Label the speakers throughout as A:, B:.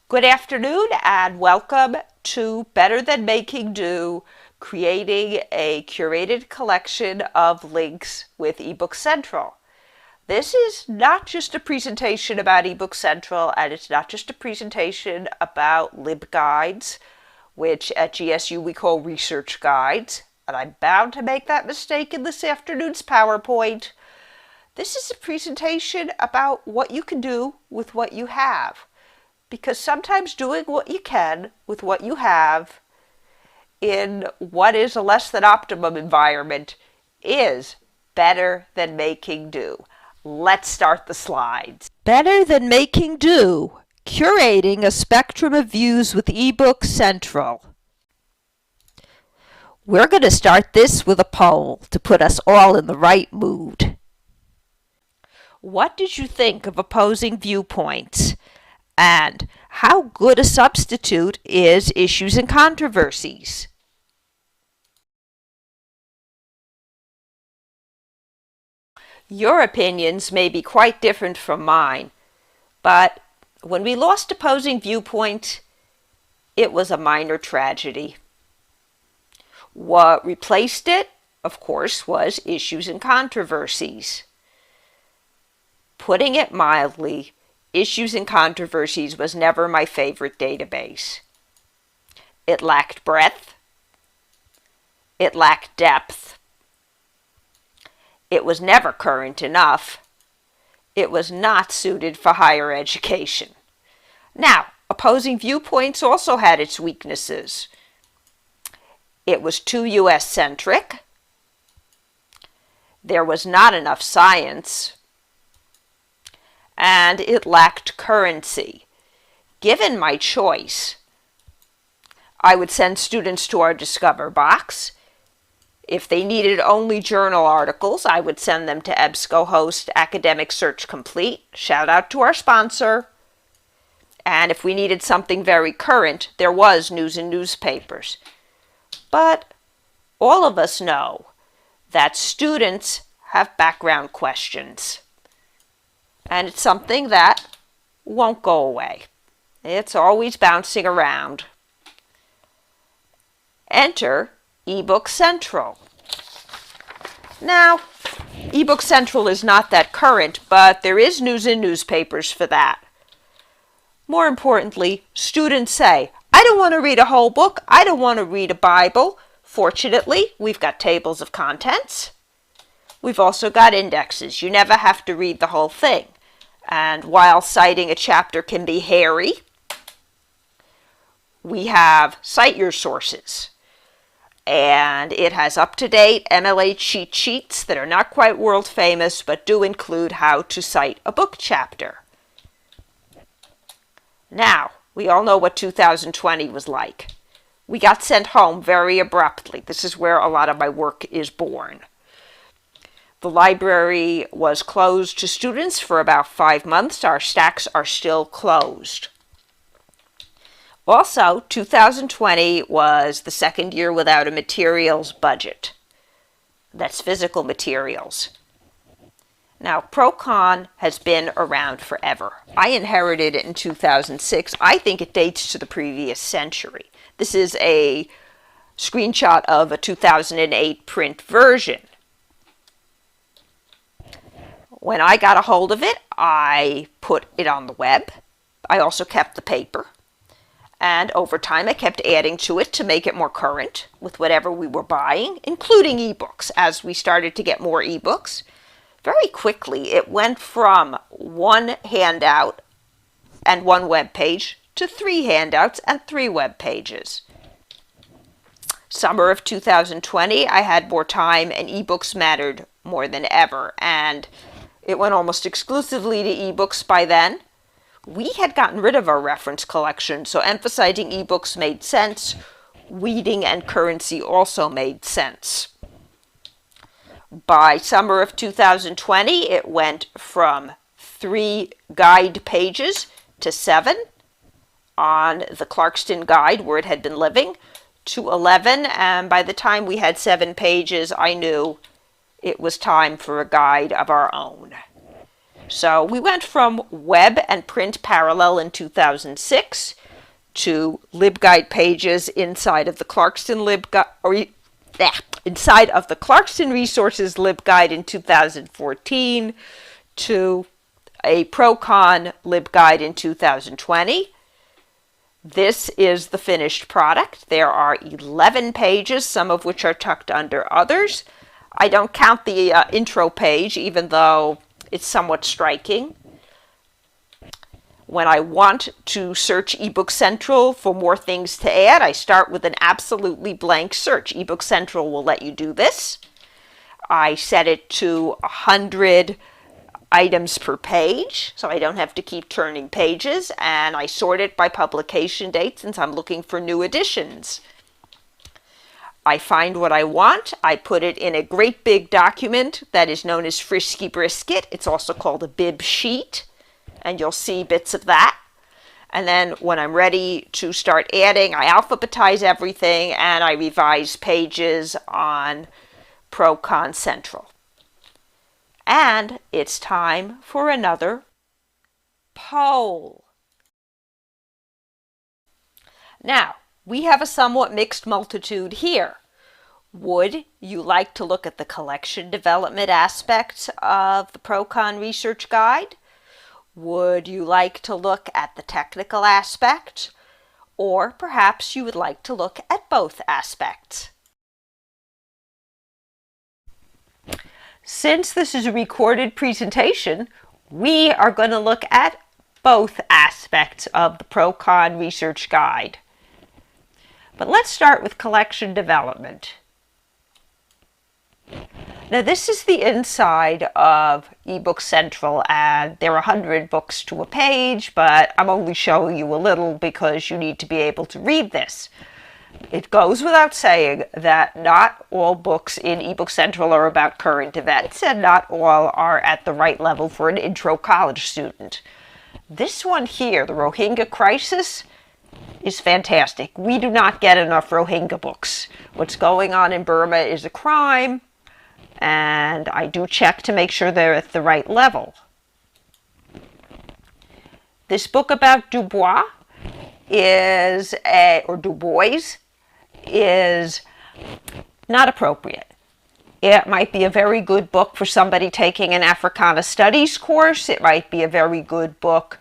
A: Good afternoon and welcome to Better Than Making Do, creating a curated collection of links with eBook Central. This is not just a presentation about eBook Central, and it's not just a presentation about LibGuides, which at GSU we call research guides, and I'm bound to make that mistake in this afternoon's PowerPoint. This is a presentation about what you can do with what you have. Because sometimes doing what you can with what you have in what is a less than optimum environment is better than making do. Let's start the slides. Better than making do, curating a spectrum of views with eBook Central. We're going to start this with a poll to put us all in the right mood. What did you think of opposing viewpoints? And how good a substitute is Issues and Controversies? Your opinions may be quite different from mine, but when we lost opposing viewpoints, it was a minor tragedy. What replaced it, of course, was Issues and Controversies. Putting it mildly, Issues and Controversies was never my favorite database. It lacked breadth. It lacked depth. It was never current enough. It was not suited for higher education. Now, opposing viewpoints also had its weaknesses. It was too US-centric. There was not enough science. And it lacked currency. Given my choice, I would send students to our Discover box. If they needed only journal articles, I would send them to EBSCOhost Academic Search Complete. Shout out to our sponsor. And if we needed something very current, there was News and Newspapers. But all of us know that students have background questions. And it's something that won't go away. It's always bouncing around. Enter eBook Central. Now, eBook Central is not that current, but there is News and Newspapers for that. More importantly, students say, I don't want to read a whole book. I don't want to read a Bible. Fortunately, we've got tables of contents. We've also got indexes. You never have to read the whole thing. And while citing a chapter can be hairy, we have Cite Your Sources. And it has up-to-date MLA cheat sheets that are not quite world famous, but do include how to cite a book chapter. Now, we all know what 2020 was like. We got sent home very abruptly. This is where a lot of my work is born. The library was closed to students for about 5 months. Our stacks are still closed. Also, 2020 was the second year without a materials budget. That's physical materials. Now, ProCon has been around forever. I inherited it in 2006. I think it dates to the previous century. This is a screenshot of a 2008 print version. When I got a hold of it, I put it on the web. I also kept the paper. And over time, I kept adding to it to make it more current with whatever we were buying, including ebooks. As we started to get more ebooks, very quickly, it went from 1 handout and 1 web page to 3 handouts and 3 web pages. Summer of 2020, I had more time and ebooks mattered more than ever. And it went almost exclusively to ebooks by then. We had gotten rid of our reference collection, so emphasizing ebooks made sense. Weeding and currency also made sense. By summer of 2020, it went from 3 guide pages to 7 on the Clarkston guide where it had been living to 11, and by the time we had 7 pages, I knew it was time for a guide of our own. So we went from web and print parallel in 2006 to LibGuide pages inside of the Clarkston LibGuide, or inside of the Clarkston Resources LibGuide in 2014 to a ProCon LibGuide in 2020. This is the finished product. There are 11 pages, some of which are tucked under others. I don't count the intro page, even though it's somewhat striking. When I want to search eBook Central for more things to add, I start with an absolutely blank search. eBook Central will let you do this. I set it to 100 items per page, so I don't have to keep turning pages, and I sort it by publication date since I'm looking for new editions. I find what I want, I put it in a great big document that is known as Frisky Brisket. It's also called a bib sheet, and you'll see bits of that. And then when I'm ready to start adding, I alphabetize everything and I revise pages on ProCon Central. And it's time for another poll. Now, we have a somewhat mixed multitude here. Would you like to look at the collection development aspects of the ProCon Research Guide? Would you like to look at the technical aspect? Or perhaps you would like to look at both aspects. Since this is a recorded presentation, we are going to look at both aspects of the ProCon Research Guide. But let's start with collection development. Now this is the inside of eBook Central, and there are 100 books to a page, but I'm only showing you a little because you need to be able to read this. It goes without saying that not all books in eBook Central are about current events, and not all are at the right level for an intro college student. This one here, the Rohingya Crisis, is fantastic. We do not get enough Rohingya books. What's going on in Burma is a crime, and I do check to make sure they're at the right level. This book about Du Bois is not appropriate. It might be a very good book for somebody taking an Africana Studies course. It might be a very good book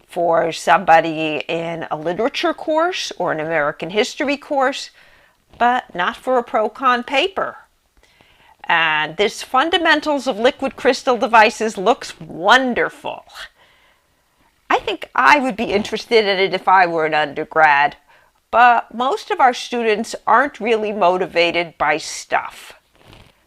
A: for somebody in a literature course or an American history course, but not for a ProCon paper. And this Fundamentals of Liquid Crystal Devices looks wonderful. I think I would be interested in it if I were an undergrad, but most of our students aren't really motivated by stuff.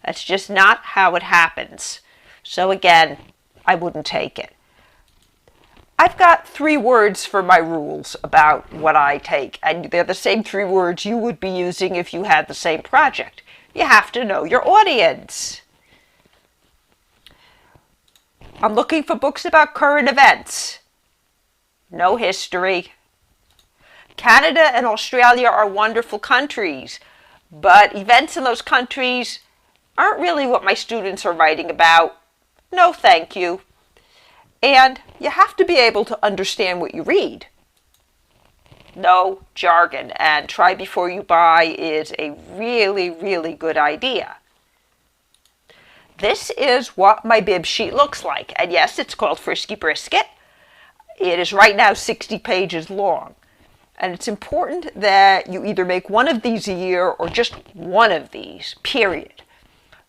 A: That's just not how it happens. So again, I wouldn't take it. I've got 3 words for my rules about what I take, and they're the same 3 words you would be using if you had the same project. You have to know your audience. I'm looking for books about current events. No history. Canada and Australia are wonderful countries, but events in those countries aren't really what my students are writing about. No, thank you. And you have to be able to understand what you read. No jargon, and try before you buy is a really, really good idea. This is what my bib sheet looks like, and yes, it's called Frisky Brisket. It is right now 60 pages long, and it's important that you either make one of these a year or just one of these, period,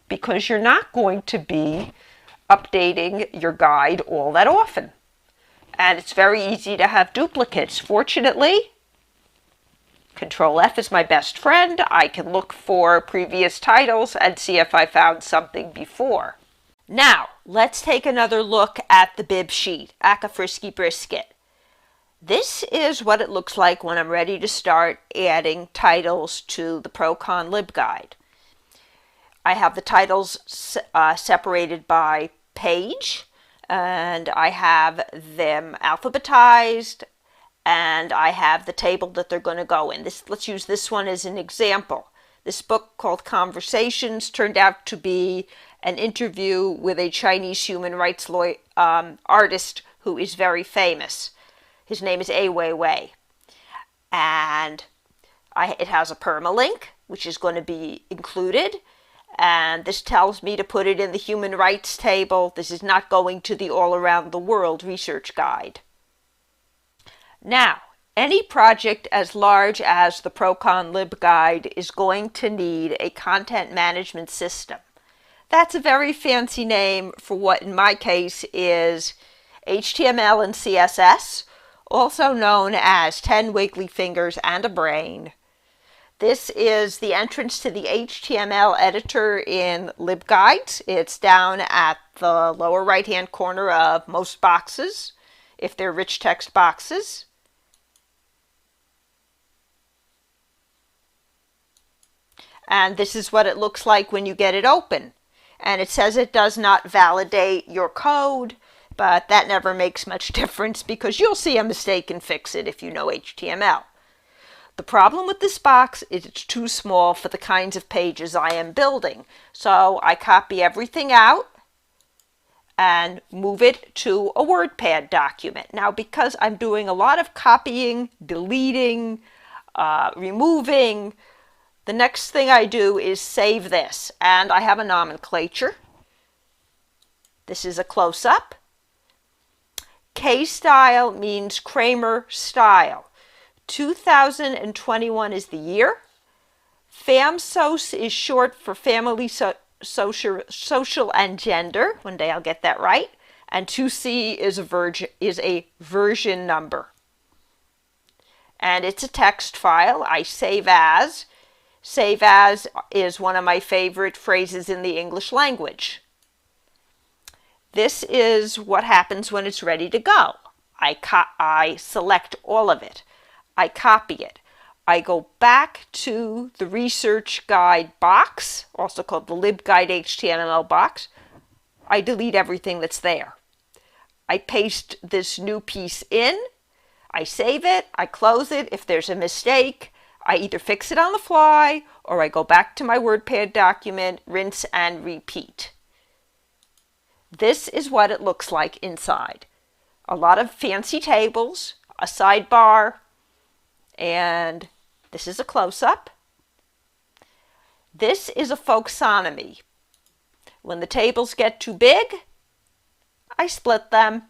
A: because you're not going to be updating your guide all that often. And it's very easy to have duplicates. Fortunately, Control F is my best friend. I can look for previous titles and see if I found something before. Now, let's take another look at the bib sheet, Aka Frisky Brisket. This is what it looks like when I'm ready to start adding titles to the ProCon LibGuide. I have the titles separated by page, and I have them alphabetized, and I have the table that they're going to go in. Let's use this one as an example. This book called Conversations turned out to be an interview with a Chinese human rights artist who is very famous. His name is Ai Weiwei. And it has a permalink, which is going to be included. And this tells me to put it in the human rights table. This is not going to the all around the world research guide. Now, any project as large as the ProCon LibGuide is going to need a content management system. That's a very fancy name for what in my case is HTML and CSS, also known as 10 wiggly fingers and a brain. This is the entrance to the HTML editor in LibGuides. It's down at the lower right-hand corner of most boxes, if they're rich text boxes. And this is what it looks like when you get it open. And it says it does not validate your code, but that never makes much difference because you'll see a mistake and fix it if you know HTML. The problem with this box is it's too small for the kinds of pages I am building. So I copy everything out and move it to a WordPad document. Now, because I'm doing a lot of copying, deleting, removing, the next thing I do is save this, and I have a nomenclature. This is a close-up. K-style means Kramer style. 2021 is the year. FAMSOS is short for Family, Social, and Gender. One day I'll get that right. And 2C is a version number. And it's a text file. I save as. Save as is one of my favorite phrases in the English language. This is what happens when it's ready to go. I select all of it. I copy it. I go back to the research guide box, also called the LibGuide HTML box. I delete everything that's there. I paste this new piece in. I save it. I close it. If there's a mistake, I either fix it on the fly or I go back to my WordPad document, rinse and repeat. This is what it looks like inside. A lot of fancy tables, a sidebar, and this is a close-up. This is a folksonomy. When the tables get too big, I split them.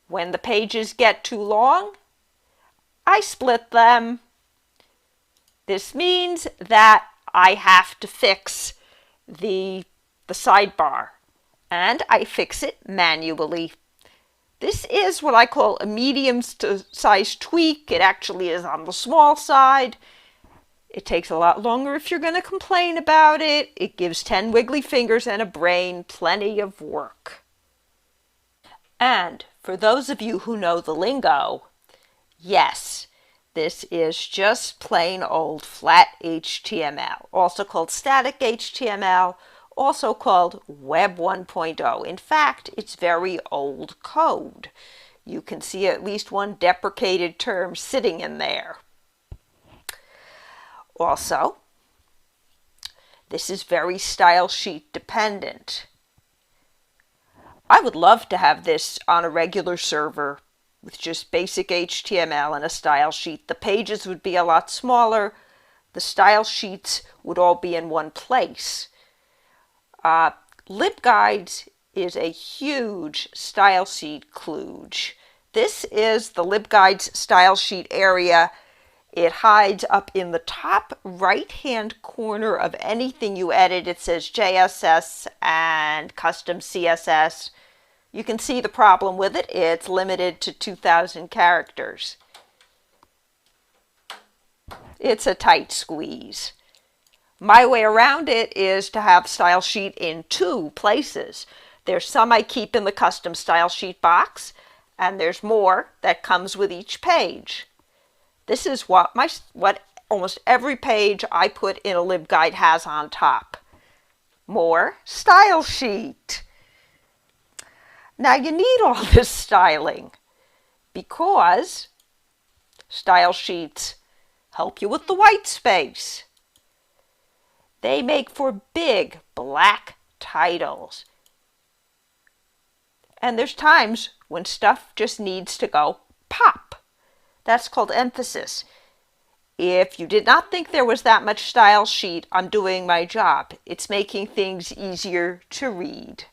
A: When the pages get too long, I split them. This means that I have to fix the sidebar, and I fix it manually. This is what I call a medium-sized tweak. It actually is on the small side. It takes a lot longer if you're going to complain about it. It gives 10 wiggly fingers and a brain plenty of work. And for those of you who know the lingo, yes, this is just plain old flat HTML, also called static HTML, also called Web 1.0. In fact, it's very old code. You can see at least one deprecated term sitting in there. Also, this is very style sheet dependent. I would love to have this on a regular server with just basic HTML and a style sheet. The pages would be a lot smaller. The style sheets would all be in one place. LibGuides is a huge style sheet kludge. This is the LibGuides style sheet area. It hides up in the top right-hand corner of anything you edit. It says JSS and custom CSS. You can see the problem with it. It's limited to 2,000 characters. It's a tight squeeze. My way around it is to have style sheet in two places. There's some I keep in the custom style sheet box, and there's more that comes with each page. This is what almost every page I put in a LibGuide has on top. More style sheet. Now you need all this styling because style sheets help you with the white space. They make for big black titles. And there's times when stuff just needs to go pop. That's called emphasis. If you did not think there was that much style sheet, I'm doing my job. It's making things easier to read.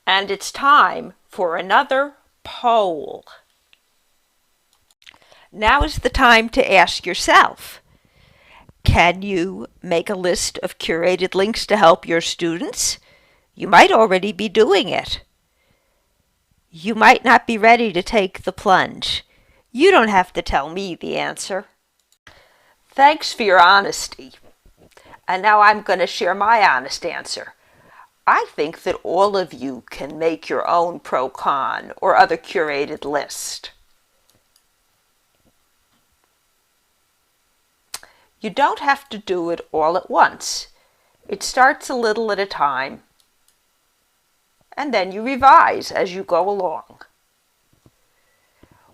A: And it's time for another poll. Now is the time to ask yourself, can you make a list of curated links to help your students? You might already be doing it. You might not be ready to take the plunge. You don't have to tell me the answer. Thanks for your honesty. And now I'm going to share my honest answer. I think that all of you can make your own ProCon or other curated list. You don't have to do it all at once. It starts a little at a time, and then you revise as you go along.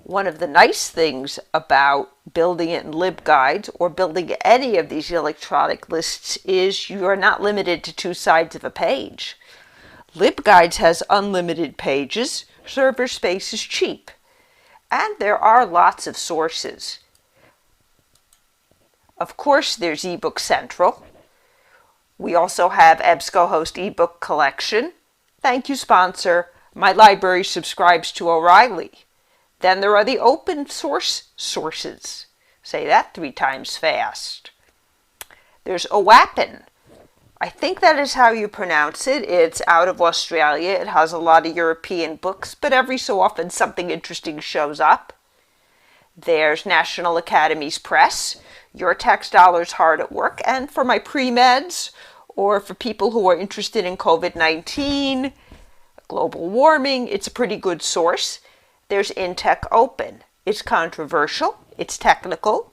A: One of the nice things about building it in LibGuides or building any of these electronic lists is you are not limited to 2 sides of a page. LibGuides has unlimited pages, server space is cheap, and there are lots of sources. Of course, there's eBook Central. We also have EBSCO-host ebook collection. Thank you, sponsor. My library subscribes to O'Reilly. Then there are the open source sources. Say that 3 times fast. There's OWAPN. I think that is how you pronounce it. It's out of Australia. It has a lot of European books, but every so often something interesting shows up. There's National Academies Press. Your tax dollars hard at work. And for my pre-meds, or for people who are interested in COVID-19, global warming, it's a pretty good source. There's InTech Open. It's controversial, it's technical,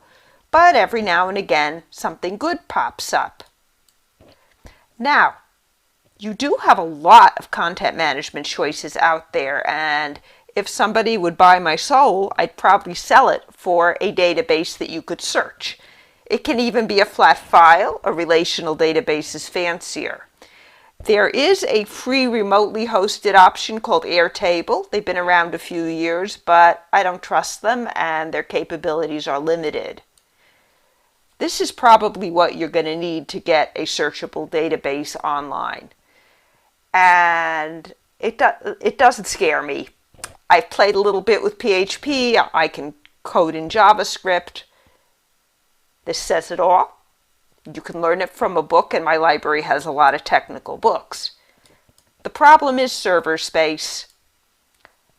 A: but every now and again something good pops up. Now, you do have a lot of content management choices out there, and if somebody would buy my soul, I'd probably sell it for a database that you could search. It can even be a flat file. A relational database is fancier. There is a free remotely hosted option called Airtable. They've been around a few years, but I don't trust them and their capabilities are limited. This is probably what you're going to need to get a searchable database online. And it doesn't scare me. I've played a little bit with PHP. I can code in JavaScript. This says it all. You can learn it from a book, and my library has a lot of technical books. The problem is server space.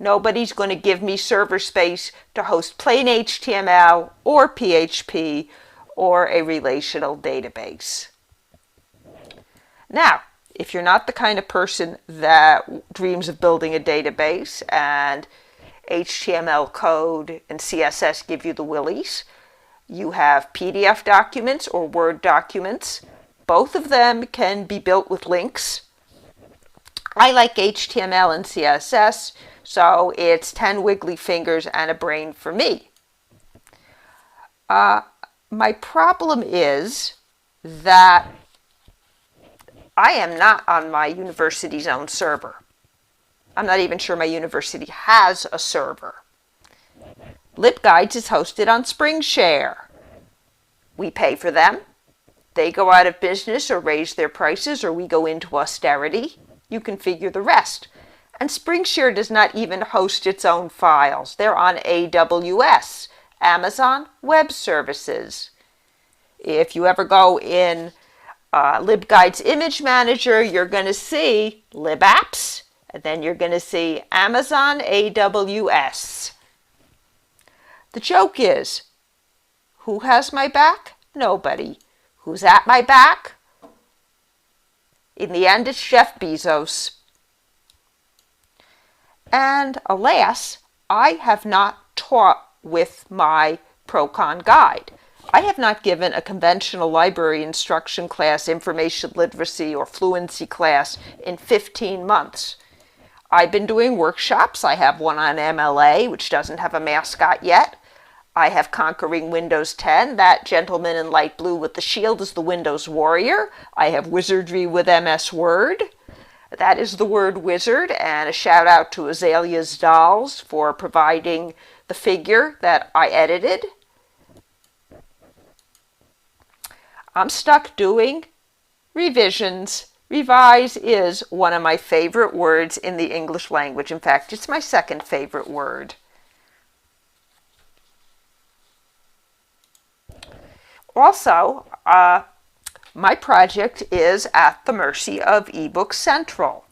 A: Nobody's going to give me server space to host plain HTML or PHP or a relational database. Now, if you're not the kind of person that dreams of building a database and HTML code and CSS give you the willies, you have PDF documents or Word documents. Both of them can be built with links. I like HTML and CSS, so it's 10 wiggly fingers and a brain for me. My problem is that I am not on my university's own server. I'm not even sure my university has a server. LibGuides is hosted on SpringShare. We pay for them. They go out of business or raise their prices, or we go into austerity. You can figure the rest. And SpringShare does not even host its own files. They're on AWS, Amazon Web Services. If you ever go in LibGuide's image manager, you're going to see LibApps, and then you're going to see Amazon AWS. The joke is, who has my back? Nobody. Who's at my back? In the end, it's Jeff Bezos. And alas, I have not taught with my ProCon guide. I have not given a conventional library instruction class, information literacy, or fluency class in 15 months. I've been doing workshops. I have one on MLA, which doesn't have a mascot yet. I have Conquering Windows 10. That gentleman in light blue with the shield is the Windows Warrior. I have Wizardry with MS Word. That is the word wizard, and a shout out to Azalea's Dolls for providing the figure that I edited. I'm stuck doing revisions. Revise is one of my favorite words in the English language. In fact, it's my second favorite word. Also, my project is at the mercy of eBooks Central.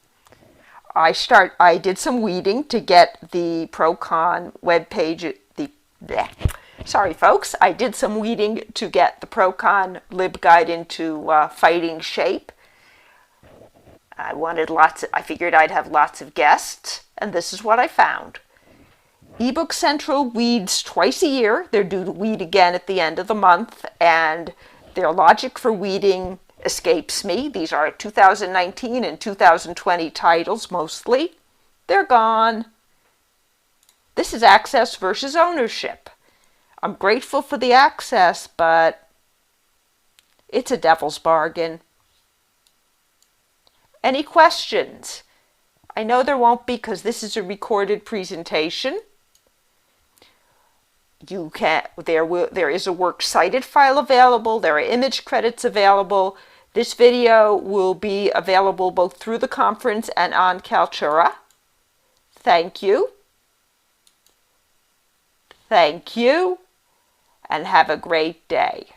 A: I did some weeding to get the ProCon webpage. Sorry, folks. I did some weeding to get the ProCon LibGuide into fighting shape. I figured I'd have lots of guests, and this is what I found. eBooks Central weeds twice a year. They're due to weed again at the end of the month, and their logic for weeding escapes me. These are 2019 and 2020 titles mostly. They're gone. This is access versus ownership. I'm grateful for the access, but it's a devil's bargain. Any questions? I know there won't be because this is a recorded presentation. There is a works cited file available. There are image credits available. This video will be available both through the conference and on Kaltura. Thank you. Thank you, and have a great day.